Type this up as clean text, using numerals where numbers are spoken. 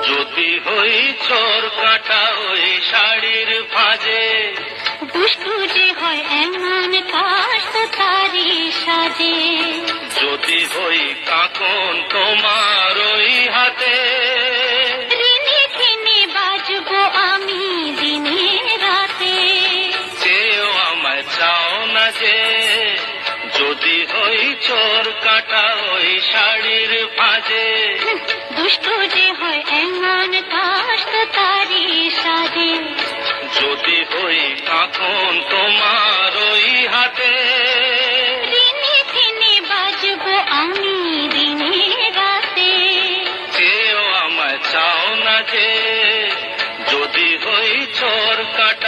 যদি হই চোর কাটা ওই শাড়ির ভাজে, দুষ্টু যে হয় এমন কাশ তারি সাজে। যদি হই কাকন তোমার ওই হাতে, ঋণে খেনে বাজবো আমি দিনে রাতে। চেয়েও আমায় চাও না যে, যদি হই চোর কাটা ওই শাড়ির ভাজে, দুষ্টু যে হয় এমন কাশ তারি সাজে। যদি হই কাকন তোমার ওই হাতে, ঋণে খেনে বাজবো আমি দিনে রাতে। চেয়েও আমায় চাও না যে, যদি হই চোর কাটা